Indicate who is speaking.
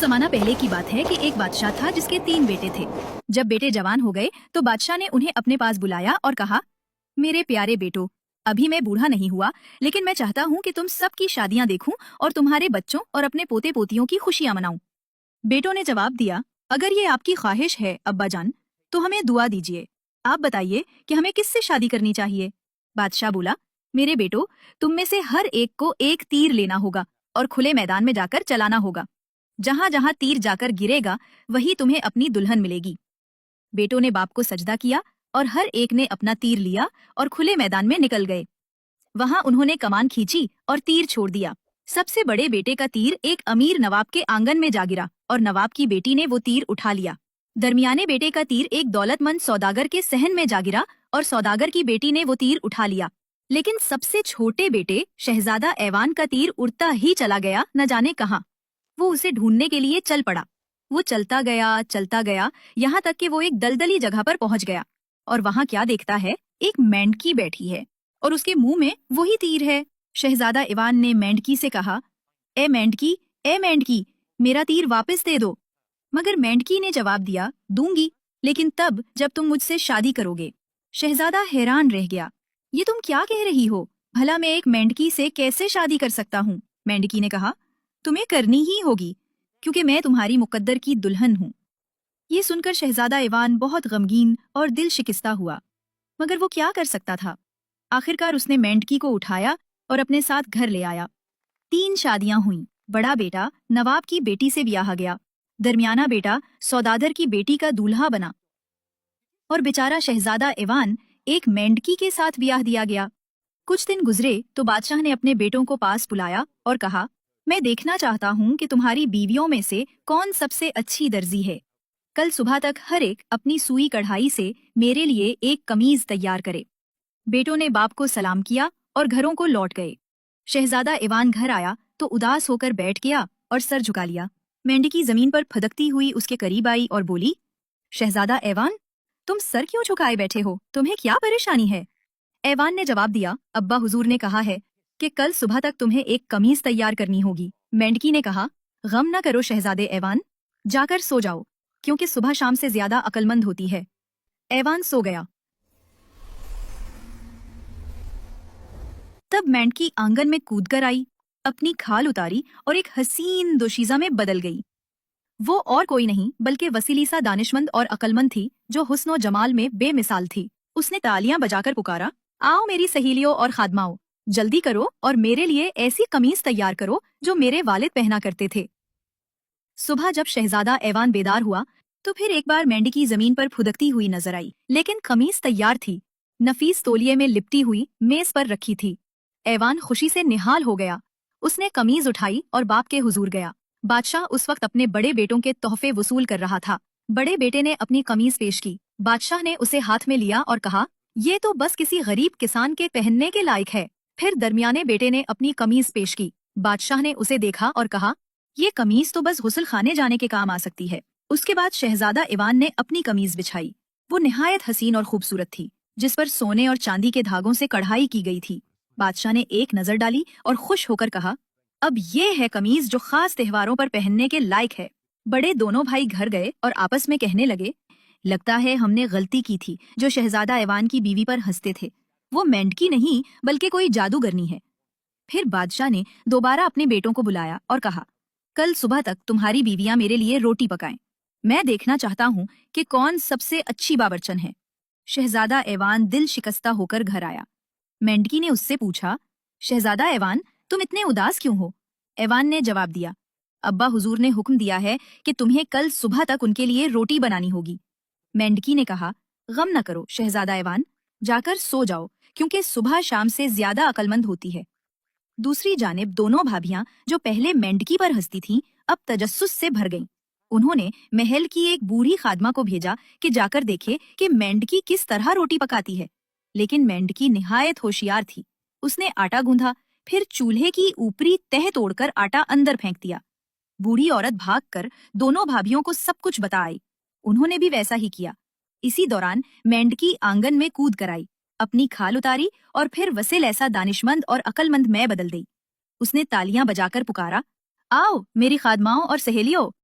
Speaker 1: जमाना पहले की बात है कि एक बादशाह था जिसके 3 बेटे थे। जब बेटे जवान हो गए तो बादशाह ने उन्हें अपने पास बुलाया और कहा, मेरे प्यारे बेटो, अभी मैं बूढ़ा नहीं हुआ, लेकिन मैं चाहता हूँ कि तुम सबकी शादियां देखूं और तुम्हारे बच्चों और अपने पोते पोतियों की खुशियां मनाऊं। बेटों ने जवाब दिया, अगर ये आपकी ख्वाहिश है अब्बा जान, तो हमें दुआ दीजिए। आप बताइए कि हमें किससे शादी करनी चाहिए। बादशाह बोला, मेरे बेटो, तुम में से हर एक को एक तीर लेना होगा और खुले मैदान में जाकर चलाना होगा। जहां जहां तीर जाकर गिरेगा वही तुम्हें अपनी दुल्हन मिलेगी। बेटों ने बाप को सजदा किया और हर एक ने अपना तीर लिया और खुले मैदान में निकल गए। वहां उन्होंने कमान खींची और तीर छोड़ दिया। सबसे बड़े बेटे का तीर एक अमीर नवाब के आंगन में जा गिरा और नवाब की बेटी ने वो तीर उठा लिया। दरमियाने बेटे का तीर एक दौलतमंद सौदागर के सहन में जा गिरा और सौदागर की बेटी ने वो तीर उठा लिया। लेकिन सबसे छोटे बेटे शहजादा ऐवान का तीर उड़ता ही चला गया, न जाने कहाँ। वो उसे ढूंढने के लिए चल पड़ा। वो चलता गया, यहाँ तक कि वो एक दलदली जगह पर पहुंच गया और वहां क्या देखता है, एक मेंढकी बैठी है और उसके मुंह में वही तीर है। शहजादा ऐवान ने मेंढकी से कहा, ए मेंढकी, मेरा तीर वापस दे दो। मगर मेंढकी ने जवाब दिया, दूंगी, लेकिन तब जब तुम मुझसे शादी करोगे। शहजादा हैरान रह गया, ये तुम क्या कह रही हो? भला मैं एक मेंढकी से कैसे शादी कर सकता हूँ? मेंढकी ने कहा, तुम्हें करनी ही होगी, क्योंकि मैं तुम्हारी मुकद्दर की दुल्हन हूँ। ये सुनकर शहजादा ऐवान बहुत गमगीन और दिल शिकस्ता हुआ, मगर वो क्या कर सकता था। आखिरकार उसने मेंढकी को उठाया और अपने साथ घर ले आया। 3 शादियां हुईं। बड़ा बेटा नवाब की बेटी से ब्याह गया, दरमियाना बेटा सौदागर की बेटी का दूल्हा बना और बेचारा शहजादा ऐवान एक मेंढकी के साथ ब्याह दिया गया। कुछ दिन गुजरे तो बादशाह ने अपने बेटों को पास बुलाया और कहा, मैं देखना चाहता हूँ कि तुम्हारी बीवियों में से कौन सबसे अच्छी दर्जी है। कल सुबह तक हर एक अपनी सुई कढ़ाई से मेरे लिए एक कमीज तैयार करे। बेटों ने बाप को सलाम किया और घरों को लौट गए। शहजादा ऐवान घर आया तो उदास होकर बैठ गया और सर झुका लिया। मेंढकी जमीन पर फदकती हुई उसके करीब आई और बोली, शहजादा ऐवान, तुम सर क्यों झुकाए बैठे हो? तुम्हें क्या परेशानी है? ऐवान ने जवाब दिया, अब्बा हुजूर ने कहा है कि कल सुबह तक तुम्हें एक कमीज तैयार करनी होगी। मेंढकी ने कहा, गम न करो शहजादे ऐवान, जाकर सो जाओ, क्योंकि सुबह शाम से ज्यादा अक्लमंद होती है। ऐवान सो गया। तब मेंढकी आंगन में कूदकर आई, अपनी खाल उतारी और एक हसीन दोशीजा में बदल गई। वो और कोई नहीं बल्कि वसीलीसा दानिशमंद और अक्लमंद थी, जो हुस्न जमाल में बेमिसाल थी। उसने तालियां बजाकर पुकारा, आओ मेरी सहेलियों और खादमाओं, जल्दी करो और मेरे लिए ऐसी कमीज तैयार करो जो मेरे वालिद पहना करते थे। सुबह जब शहजादा ऐवान बेदार हुआ तो फिर एक बार मेंढकी जमीन पर फुदकती हुई नजर आई, लेकिन कमीज तैयार थी, नफीस तौलिए में लिपटी हुई मेज पर रखी थी। ऐवान खुशी से निहाल हो गया। उसने कमीज उठाई और बाप के हुजूर गया। बादशाह उस वक्त अपने बड़े बेटों के तोहफे वसूल कर रहा था। बड़े बेटे ने अपनी कमीज पेश की। बादशाह ने उसे हाथ में लिया और कहा, ये तो बस किसी गरीब किसान के पहनने के लायक है। फिर दरमियाने बेटे ने अपनी कमीज पेश की। बादशाह ने उसे देखा और कहा, ये कमीज तो बस गुस्ल खाने जाने के काम आ सकती है। उसके बाद शहजादा ऐवान ने अपनी कमीज बिछाई। वो निहायत हसीन और खूबसूरत थी, जिस पर सोने और चांदी के धागों से कढ़ाई की गई थी। बादशाह ने एक नजर डाली और खुश होकर कहा, अब ये है कमीज जो खास त्योहारों पर पहनने के लायक है। बड़े दोनों भाई घर गए और आपस में कहने लगे, लगता है हमने गलती की थी जो शहजादा ऐवान की बीवी पर हंसते थे। वो मेंढकी नहीं बल्कि कोई जादूगरनी है। फिर बादशाह ने दोबारा अपने बेटों को बुलाया और कहा, कल सुबह तक तुम्हारी बीवियां मेरे लिए रोटी पकाएं। मैं देखना चाहता हूँ कि कौन सबसे अच्छी बावर्चन है। शहजादा ऐवान दिल शिकस्ता होकर घर आया। मेंढकी ने उससे पूछा, शहजादा ऐवान, तुम इतने उदास क्यों हो? ऐवान ने जवाब दिया, अब्बा हुजूर ने हुक्म दिया है कि तुम्हें कल सुबह तक उनके लिए रोटी बनानी होगी। मेंढकी ने कहा, गम न करो शहजादा ऐवान, जाकर सो जाओ, क्योंकि सुबह शाम से ज्यादा अक्लमंद होती है। दूसरी जानिब दोनों भाभियां जो पहले मेंढकी पर हंसती थीं, अब तजस्सुस से भर गईं। उन्होंने महल की एक बूढ़ी खादमा को भेजा कि जाकर देखे कि मेंढकी किस तरह रोटी पकाती है। लेकिन मेंढकी निहायत होशियार थी। उसने आटा गूंधा, फिर चूल्हे की ऊपरी तह तोड़कर आटा अंदर फेंक दिया। बूढ़ी औरत भागकर दोनों भाभियों को सब कुछ बता आई। उन्होंने भी वैसा ही किया। इसी दौरान मेंढकी आंगन में कूद कर आई, अपनी खाल उतारी और फिर वसील ऐसा दानिशमंद और अक्लमंद मैं बदल गई। उसने तालियां बजाकर पुकारा, आओ मेरी खादमाओं और सहेलियों,